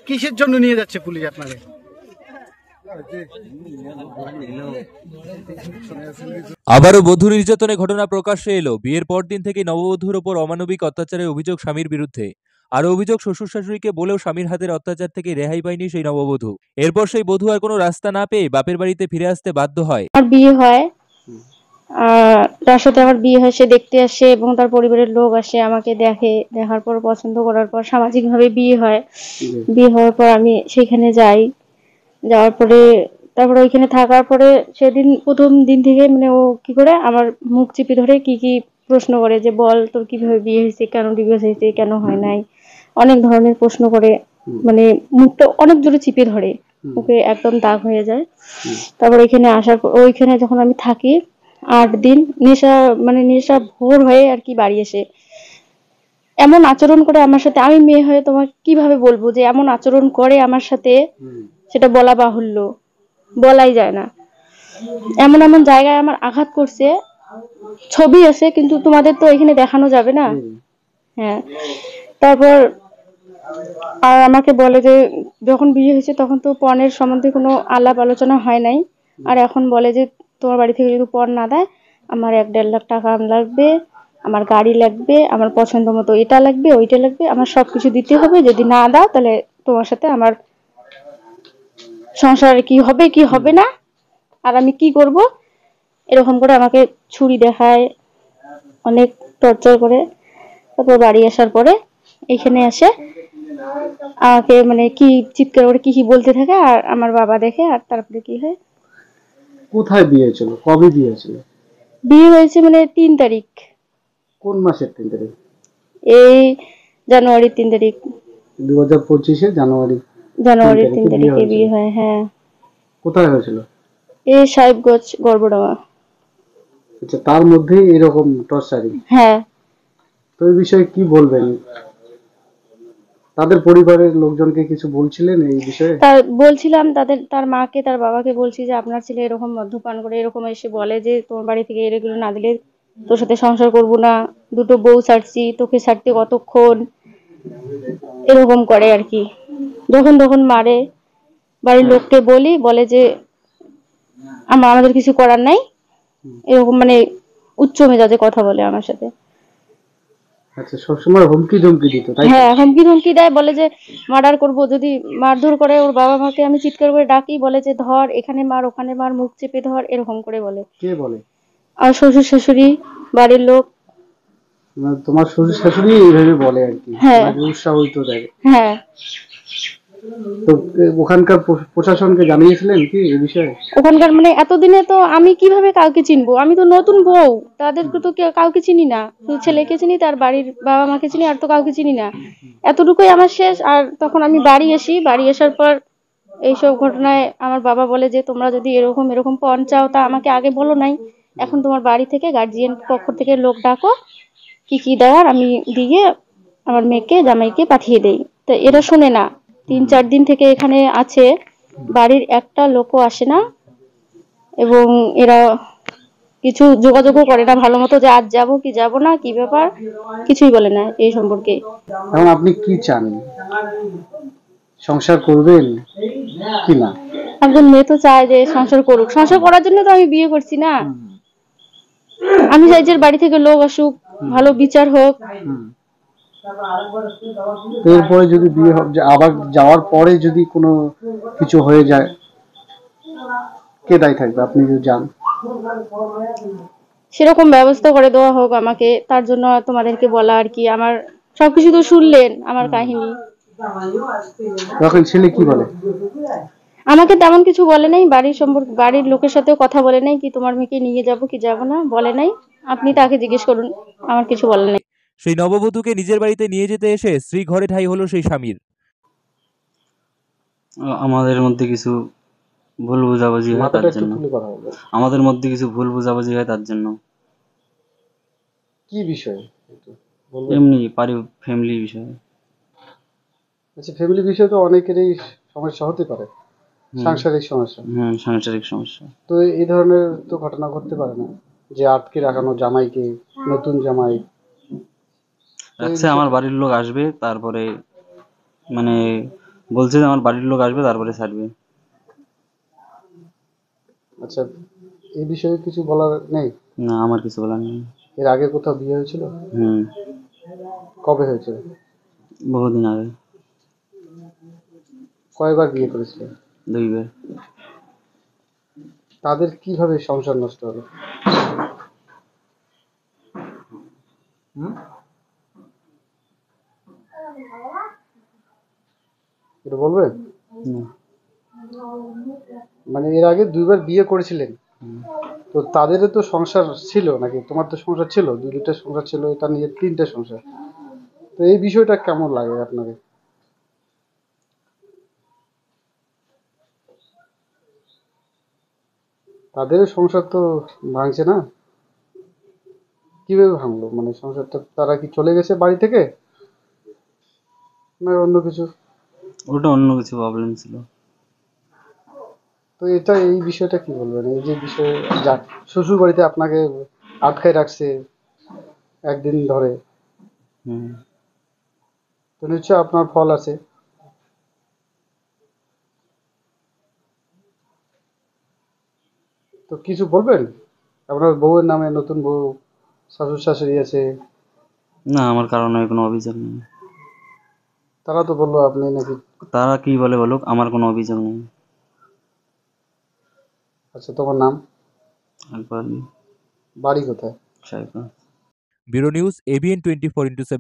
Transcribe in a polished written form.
কিসের জন্য নিয়ে যাচ্ছে পুলিশ আপনাদের? আবারও বধূ নির্যাতনের ঘটনা প্রকাশ্যে এলো। বিয়ের পরদিন থেকে নববধূর ওপর অমানবিক অত্যাচারের অভিযোগ স্বামীর বিরুদ্ধে। আরও অভিযোগ, শ্বশুর শাশুড়িকে বলেও স্বামীর হাতের অত্যাচার থেকে রেহাই পায়নি সেই নববধূ। এরপর সেই বধূ আর কোনো রাস্তা না পেয়ে বাপের বাড়িতে ফিরে আসতে বাধ্য হয়। আমার বিয়ে হয়, তার সাথে আমার বিয়ে হয়, সে দেখতে আসে এবং তার পরিবারের লোক আসে, আমাকে দেখে, দেখার পর পছন্দ করার পর সামাজিকভাবে বিয়ে হয়। বিয়ে হওয়ার পর আমি সেখানে যাই, যাওয়ার পরে তারপরে ওইখানে থাকার পরে সেদিন প্রথম দিন থেকে মানে ও কি করে আমার মুখ চিপে ধরে কি কি প্রশ্ন করে, যে বল তোর কিভাবে বিয়ে হয়েছে, কেন ডিভোর্স হয়েছে, কেন হয় নাই, অনেক ধরনের প্রশ্ন করে, মানে মুখটা অনেক জোরে চিপে ধরে, ওকে একদম দাগ হয়ে যায়। তারপর এখানে আসার পর ওইখানে যখন আমি থাকি 8 দিন, নেশা ভোর হয়ে আর কি বাড়ি এসে এমন আচরণ করে আমার সাথে, আমি মেয়ে হয়ে তোমাকে কিভাবে বলবো যে এমন আচরণ করে আমার সাথে, সেটা বলা বাহুল্য, বলাই যায় না। এমন এমন জায়গায় আমার আঘাত করছে, ছবি আছে কিন্তু তোমাদের তো এখানে দেখানো যাবে না। হ্যাঁ, তারপর আর আমাকে বলে যে যখন বিয়ে হয়েছে তখন তো পণের সম্বন্ধে কোনো আলাপ আলোচনা হয় নাই, আর এখন বলে যে তোমার বাড়ি থেকে যদি পণ না দেয় আমার 1-1.5 লাখ টাকা লাগবে, আমার গাড়ি লাগবে, আমার পছন্দ মতো এটা লাগবে, ওইটা লাগবে, আমার সবকিছু দিতে হবে, যদি না দাও তাহলে তোমার সাথে আমার সংসারে কি হবে কি হবে না, আর আমি কি করব, এরকম করে আমাকে ছুরি দেখায়, অনেক টর্চার করে। তারপর বাড়ি আসার পরে এখানে আসে আমাকে মানে কি চিৎকার করে কি কি বলতে থাকে, আর আমার বাবা দেখে, আর তারপরে কি হয়। কোথায় বিয়ে হয়েছিল, কবে বিয়ে হয়েছিল? বিয়ে হয়েছে মানে 3 তারিখ। কোন মাসের 3 তারিখ? এই জানুয়ারির 3 তারিখ। 2025 জানুয়ারি জানুয়ারির 3 তারিখে বিয়ে হয়। হ্যাঁ। কোথায় হয়েছিল? এই সাহেবগঞ্জ, গর্বডাঙ্গা। আচ্ছা, তার মধ্যে এরকম টর্চারিং? হ্যাঁ। তো এই বিষয়ে কি বলবেন? তাদের পরিবারের লোকজনকে কিছু বলছিলেন এই বিষয়ে? বলছিলাম তার মাকে, তার বাবাকে বলছি যে আপনার ছেলে এরকম মদ্যপান করে এরকম এসে বলে যে তোমার বাড়ি থেকে এগুলো না দিলে তোর সাথে সংসার করব না, 2টো বউ ছাড়ছি, তোকে ছাড়তে কতক্ষণ, এরকম করে আর কি, যখন তখন মারে। বাড়ির লোককে বলে যে আমাদের কিছু করার নাই, এরকম মানে উচ্চ মেজাজে কথা বলে আমার সাথে। আচ্ছা, সবসময় হুমকি ধমকি দিত তাই? হ্যাঁ, হুমকি ধমকি দেয়, বলে যে মার্ডার করব, যদি মারধর করে। ওর বাবা মাকে আমি চিৎকার করে ডাকি, বলে যে ধর, এখানে মার, ওখানে মার, মুখ চেপে ধর, এরকম করে বলে। কে বলে? আর শ্বশুর শাশুড়ি, বাড়ির লোক। মানে তোমার শ্বশুর শাশুড়ি এইভাবে বলে আর কি? হ্যাঁ, উৎসাহিত দেয়? হ্যাঁ। তো ওখানকার প্রশাসনকে জানিয়েছিলেন কি এই বিষয়ে? ওখানকার মানে এতদিনে তো আমি কিভাবে কাউকে চিনবো, আমি তো নতুন বউ, তাদেরকে তো কাউকে চিনি না, শুধু ছেলেকে চিনি, তার বাড়ির বাবা মাকে চিনি, আর তো কাউকে চিনি না। এতটুকুই আমার শেষ। আর তখন আমি বাড়ি আসার পর এইসব ঘটনায় আমার বাবা বলে যে তোমরা যদি এরকম এরকম পণ চাও তা আমাকে আগে বলো নাই, এখন তোমার বাড়ি থেকে গার্জিয়ান পক্ষ থেকে লোক ডাকো, কি কি দেওয়ার আমি দিয়ে আমার মেয়েকে, জামাইকে পাঠিয়ে দেই। তো এরা শুনে না, 3-4 দিন থেকে এখানে আছে, বাড়ির একটা লোকও আসে না, এবং এরা কিছু যোগাযোগও করে না ভালো মতো, যে আজ যাবো কি যাব না, কি ব্যাপার, কিছুই বলে না এই সম্পর্কে। এখন আপনি কি চান? সংসার করবেন কি না? একজন মেয়ে তো চায় যে সংসার করুক, সংসার করার জন্য তো আমি বিয়ে করছি না। আমি চাই যে বাড়ি থেকে লোক আসুক, ভালো বিচার হোক। এরপরে যদি বিয়ে আবার যাওয়ার পরে যদি কোনো কিছু হয়ে যায়, কে দায়ী থাকবে? আপনি যদি যান, সেরকম ব্যবস্থা করে দেওয়া হোক আমাকে, তার জন্য তোমাদেরকে বলা আর কি। আমার সবকিছু তো শুনলেন, আমার কাহিনী। তখন ছেলে কি বলে? আমাকে তেমন কিছু বলে নাই, বাড়ির লোকের সাথেও কথা বলে নাই, কি তোমার মেয়েকে নিয়ে যাব কি যাব না বলে নাই। আপনি তাকে জিজ্ঞেস করুন, আমার কিছু বলে নাই। সেই নববধূকে নিজের বাড়িতে নিয়ে যেতে এসে স্ত্রী ঘরে ঠাঁই হলো সেই স্বামীর। আমাদের মধ্যে কিছু ভুল বোঝাবুঝি হয় তার জন্য। আমাদের মধ্যে কিছু ভুল বোঝাবুঝি হয় তার জন্য। কি বিষয়? এমনি ফ্যামিলি বিষয়। আচ্ছা, ফ্যামিলি বিষয় তো অনেকেরই সমস্যা হতে পারে, সাংসারিক সমস্যা। সাংসারিক সমস্যা। তো এই ধরনের তো ঘটনা ঘটতে পারে না যে আটকে রাখানো জামাইকে, নতুন জামাই আচ্ছা, আমার বাড়ির লোক আসবে, তারপরে মানে বলছে যে আমার বাড়ির লোক আসবে তারপরে ছাড়বে। আচ্ছা, এই বিষয়ে কিছু বলার নেই? না, আমার কিছু বলার নেই। এর আগে কোথাও বিয়ে হয়েছিল? হুম, কবে হয়েছিল? বহুদিন আগে। কয়বার বিয়ে করেছিলেন? 2 বার। তাদের কিভাবে সংসার নষ্ট হলো? এটা বলবেন? না। মানে এর আগে 2বার বিয়ে করেছিলেন, হুম। তো তাদেরও তো সংসার ছিল নাকি? তোমার তো সংসার ছিল, 2টা সংসার ছিল, এটা নিয়ে 3টে সংসার। তো এই বিষয়টা কেমন লাগে আপনাদের? তাদেরও সংসার তো ভাঙছে না? কিভাবে ভাঙলো? মানে সংসারটা তারা কি চলে গেছে বাড়ি থেকে, না অন্য কিছু? ওটা অন্য কিছু প্রবলেম ছিল। তো এটা, এই বিষয়টা কি বলবেন? এই যে বিষয়ে যা শ্বশুর বাড়িতে আপনাকে আটকায় রাখছে একদিন ধরে, হুম। তো নিশ্চয়ই আপনার ফল আছে। তো কিছু বলবেন? আপনার বউয়ের নামে, নতুন বউ, শ্বশুর শাশুড়ি আছে, না, আমার কারো নামে কোনো অভিযোগ নেই। তারা তো বললো আপনি নাকি। তারা কি বলে বলুক, আমার কোনো অভিযোগ নেই। আচ্ছা, তোমার নাম, একবার বাড়ি কোথায়? Cycle. Bureau news, ABN 24x7।